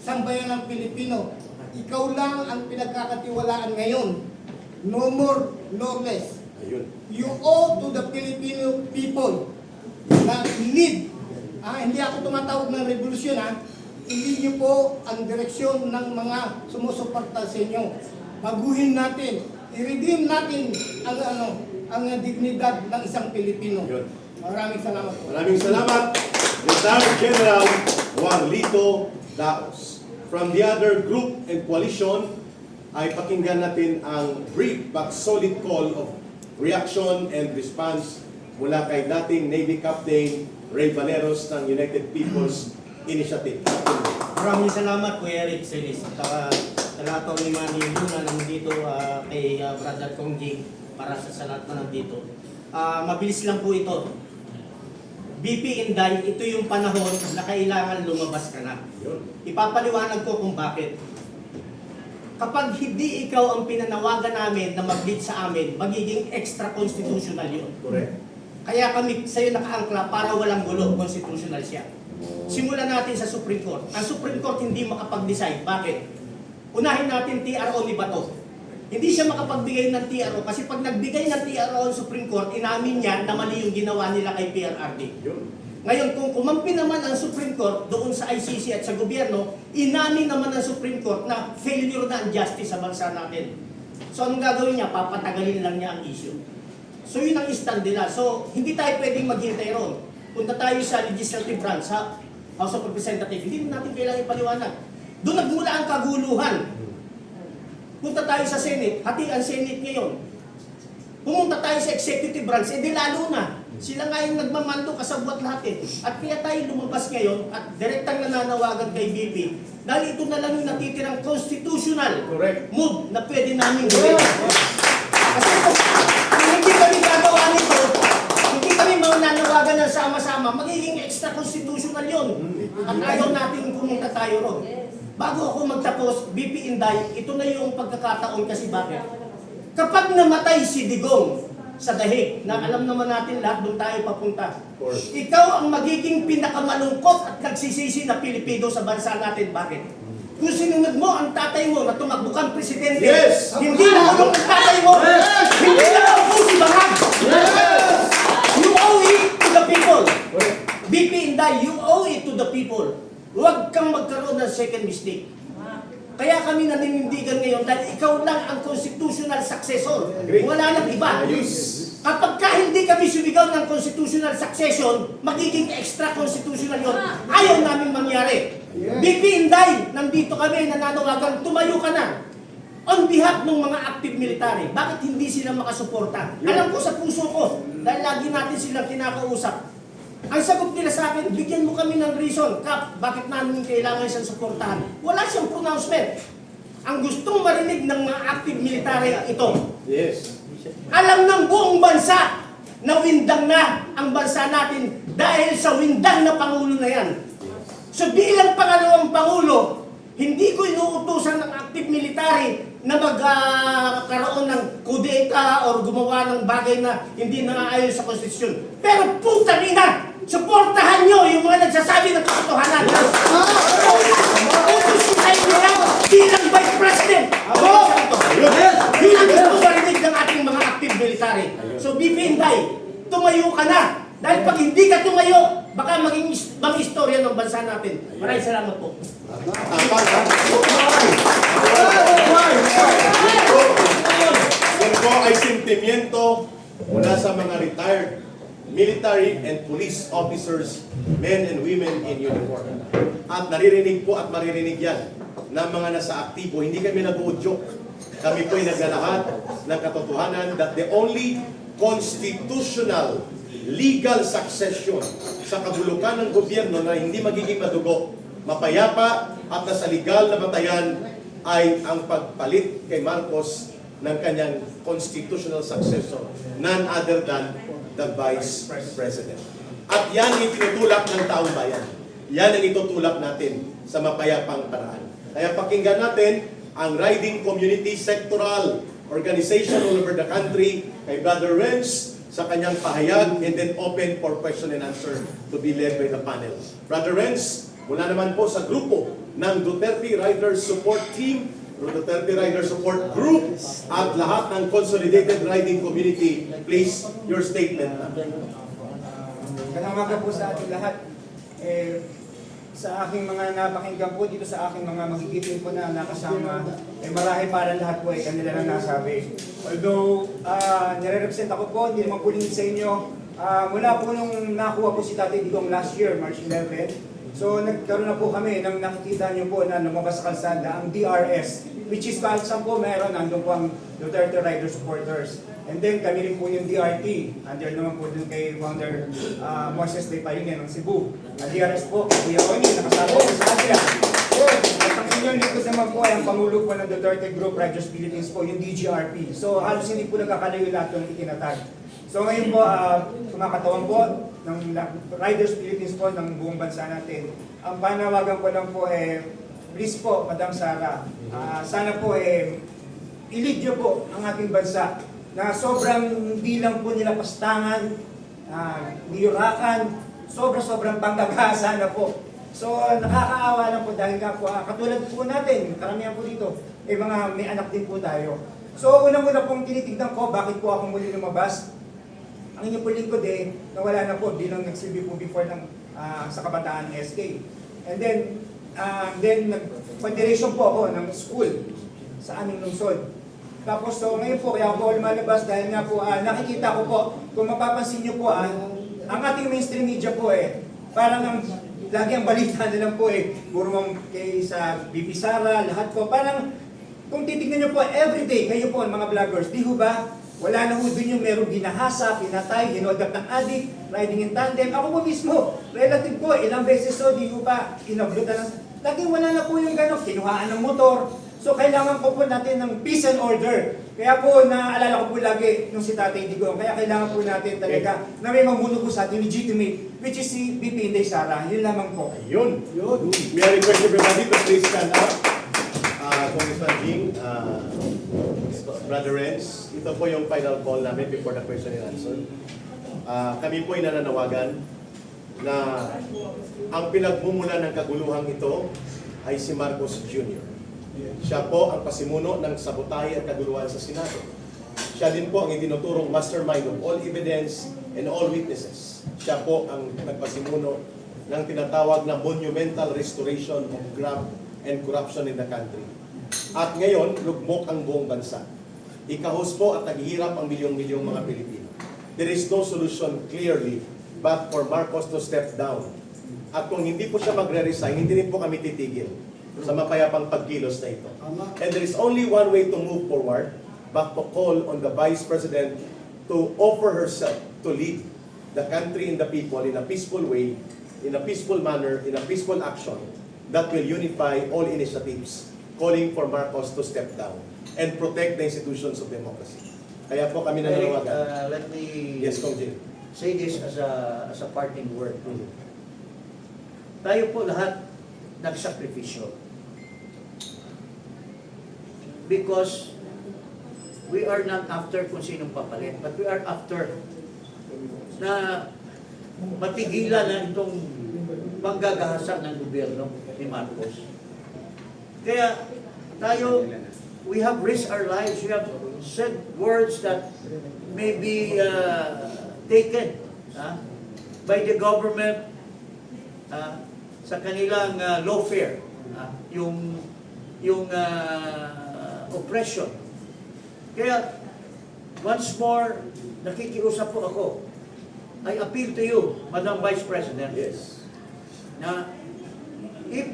sambayan ng Pilipino. Ikaw lang ang pinagkakatiwalaan ngayon. No more, no less. You owe to the Filipino people na lead. Hindi ako tumatawag ng revolusyon, Hindi niyo po ang direksyon ng mga sumusuporta sa inyo. Baguhin natin, i-redeem natin ang dignidad ng isang Pilipino. Maraming salamat po. Maraming salamat, Retired General Juanito Daos. From the other group and coalition, ay pakinggan natin ang brief but solid call of reaction and response mula kay dating Navy Captain Ray Valeros ng United People's Initiative. Maraming salamat, Kuya Eric Celis. At sa lahat ng Manny Luna nandito, kay Brother Kongjing, para sa lahat na nandito. Mabilis lang po ito. BP Inday, ito yung panahon na kailangan lumabas ka na. Ipapaliwanag ko kung bakit. Kapag hindi ikaw ang pinanawagan namin na mag-lead sa amin, magiging extra-constitutional yun. Correct. Kaya kami sa'yo nakaangkla para walang gulo, constitutional siya. Simulan natin sa Supreme Court. Ang Supreme Court hindi makapag-decide. Bakit? Unahin natin TRO ni Bato. Hindi siya makapagbigay ng TRO kasi pag nagbigay ng TRO ang Supreme Court, inamin niya na mali yung ginawa nila kay PRRD. Ngayon, kung kumampi naman ang Supreme Court doon sa ICC at sa gobyerno, inamin naman ang Supreme Court na failure na ang justice sa bansa natin. So anong gagawin niya? Papatagalin lang niya ang issue. So yun ang stand nila. So hindi tayo pwedeng maghintay ron. Punta tayo sa legislative branch, sa House of Representatives, hindi natin kailangan ipaliwanag. Doon nagmula ang kaguluhan. Punta tayo sa Senate, hati ang Senate ngayon. Pumunta tayo sa executive branch, di lalo na. Sila nga yung nagmamando kasabwat lahat . At kaya tayo lumabas ngayon at direktang nananawagan kay BP dahil ito na lang yung natitirang constitutional move na pwede namin gawin. Kasi kung hindi kami gagawa nito, hindi kami mananawagan ng sama-sama, magiging extra-constitutional yun. At ayaw natin pumunta tayo ron. Bago ako magtapos, BP Inday, ito na yung pagkakataon kasi bakit? Kapag namatay si Digong sa dahig, na alam naman natin lahat doon tayo papunta, ikaw ang magiging pinakamalungkot at nagsisisi na Pilipino sa bansa natin. Bakit? Kung sinunod mo ang tatay mo na tumakbo kang presidente, hindi na ulong ang tatay mo, hindi na ako si Bangag. You owe it to the people. BP Inday, you owe it to the people. Huwag kang magkaroon ng second mistake. Kaya kami naninindigan ngayon dahil ikaw lang ang constitutional successor. Wala nang iba. Kapag ka hindi kami sumigaw ng constitutional succession, magiging extra-constitutional yun. Ayaw namin mangyari. BP Inday, nandito kami, nananawagan, tumayo ka na. On behalf ng mga active military, bakit hindi sila makasuporta? Alam ko sa puso ko, dahil lagi natin silang kinakausap. Ang sagot nila sa akin, bigyan mo kami ng reason, Kap, bakit namin kailangan siyang suportahan? Wala siyang pronouncement. Ang gustong marinig ng mga active military ito. Alam ng buong bansa na windang na ang bansa natin dahil sa windang na Pangulo na yan. So bilang pangalawang Pangulo, hindi ko inuutusan ng active military na magkaroon ng kudeta o gumawa ng bagay na hindi nangaayon sa konstitusyon. Pero puta ina, suportahan nyo yung mga nagsasabi ng katotohanan. Utos ko kayo nila bilang Vice President. Yun ang gusto marinig ng ating mga active military. So BP Inday, tumayo ka na. Dahil pag hindi ka tumayo, baka maging istorya ng bansa natin. Maraming salamat po. Yan po ay sentimiento mula sa mga retired military and police officers, men and women in uniform. At naririnig po at maririnig yan ng mga nasa aktibo. Hindi kami nag-uudyok. Kami po ay naglalahat ng katotohanan that the only constitutional legal succession sa kabulukan ng gobyerno na hindi magiging madugo, mapayapa at nasa legal na batayan ay ang pagpalit kay Marcos ng kanyang constitutional successor, none other than the Vice President. At yan ang itinutulak ng taong bayan. Yan ang itutulak natin sa mapayapang paraan. Kaya pakinggan natin ang Riding Community Sectoral Organization all over the country kay Brother Renz sa kanyang pahayag, and then open for question and answer to be led by the panel. Brother Renz, mula naman po sa grupo ng Duterte Riders Support Team, Duterte Riders Support Group, at lahat ng consolidated riding community. Please, your statement. Magandang umaga po sa ating lahat. Sa aking mga napakinggan po dito sa aking mga magigiting po na nakasama, marahil para lahat po kanila lang nasabi. Although, nire-represent ako po, hindi naman po lingid sa inyo. Mula po nung nakuha po si Tatay Digong last year, March 11, so nagkaroon na po kami nang nakikita niyo po na lumabas sa kalsada ang DRS, which is kahit saan po meron, nandun po ang Duterte Rider Supporters. And then kami rin po yung DRT, under naman po dun kay Founder Moses De Payune ng Cebu. Ang DRS po, Kuya Oni, nakasama po sa kanila. At ang inyong likod naman po ay ang Pangulo po ng Duterte Group Riders Philippines po, yung DGRP. So halos hindi po nagkakalayo lahat ng itinatag. So ngayon po, kumakatawan po ng Riders Philippines po ng buong bansa natin. Ang panawagan ko lang po please po, Madam Sara, sana po i-lead niyo po ang ating bansa na sobrang hindi lang po nila pastangan, niyurakan, sobrang panggagasa na po. So nakakaawa lang po dahil nga po, katulad po natin, karamihan po dito, mga may anak din po tayo. So unang-una pong tinitignan ko, bakit po ako muli lumabas? Ang inyong po lingkod nawala na po bilang nagsilbi po before sa Kabataan SK. And then nag-federation po ako ng school sa aming lungsod. Tapos so ngayon po, kaya ako lumalabas dahil nga po nakikita ko po, kung mapapansin nyo po, ang ating mainstream media po parang lagi ang balita na lang po puro kay sa BP Sara, lahat po, parang kung titignan nyo po, everyday kayo po mga vloggers, di ho ba? Wala na ho dun yung merong ginahasa, pinatay, hinold up ng addict, riding in tandem. Ako po mismo, relative ko, ilang beses so, di ko pa inablutan ng... Laging wala na po yung gano'n, kinuhaan ng motor. So kailangan po natin ng peace and order. Kaya po naaalala ko po lagi nung si Tatay Digong. Kaya kailangan po natin talaga na may mamuno po sa atin, legitimate, which is si BP Inday Sara. Yun lamang po. Yun. May I request everybody to please stand up. Congressman Jing, Brother Renz, ito po yung final call namin before the question and answer. Kami po ay nananawagan na ang pinagmumula ng kaguluhang ito ay si Marcos Jr. Siya po ang pasimuno ng sabotahe at kaguluhan sa Senado. Siya din po ang itinuturong mastermind of all evidence and all witnesses. Siya po ang nagpasimuno ng tinatawag na monumental restoration of graft and corruption in the country. At ngayon, lugmok ang buong bansa. Ikahos po at naghihirap ang milyong-milyong mga Pilipino. There is no solution clearly but for Marcos to step down. At kung hindi po siya magre-resign, hindi rin po kami titigil sa mapayapang pagkilos na ito. And there is only one way to move forward but to call on the Vice President to offer herself to lead the country and the people in a peaceful way, in a peaceful manner, in a peaceful action that will unify all initiatives calling for Marcos to step down and protect the institutions of democracy. Kaya po kami nananawagan. Let me Yes, Kong Jin. say this as a parting word. Tayo po lahat nagsakripisyo. Because we are not after kung sinong papalit, but we are after na matigilan na itong panggagahasa ng gobyerno ni Marcos. Kaya tayo, we have risked our lives, we have said words that may be taken by the government sa kanilang lawfare, yung oppression. Kaya, once more, nakikiusap po ako. I appeal to you, Madam Vice President, Yes. na if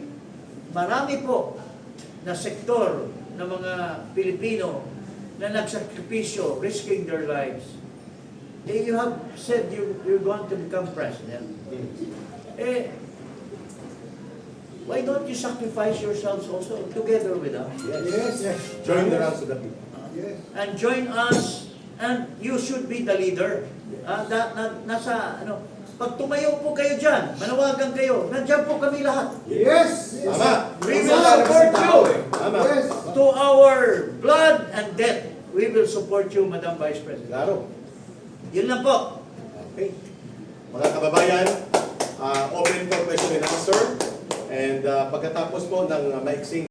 marami po na sektor ng mga Pilipino na nagsakripisyo, risking their lives, you have said you're going to become president. Why don't you sacrifice yourselves also together with us? Yes. Join the ranks of the people. And join us, and you should be the leader. Pag tumayo po kayo dyan, manawagan kayo, nandyan po kami lahat. Yes! Tama. We will support you. Tama. Yes! To our blood and death, we will support you, Madam Vice President. Klaro. Yun lang po. Okay. Mga kababayan, open for question and answer. And pagkatapos po ng maiksing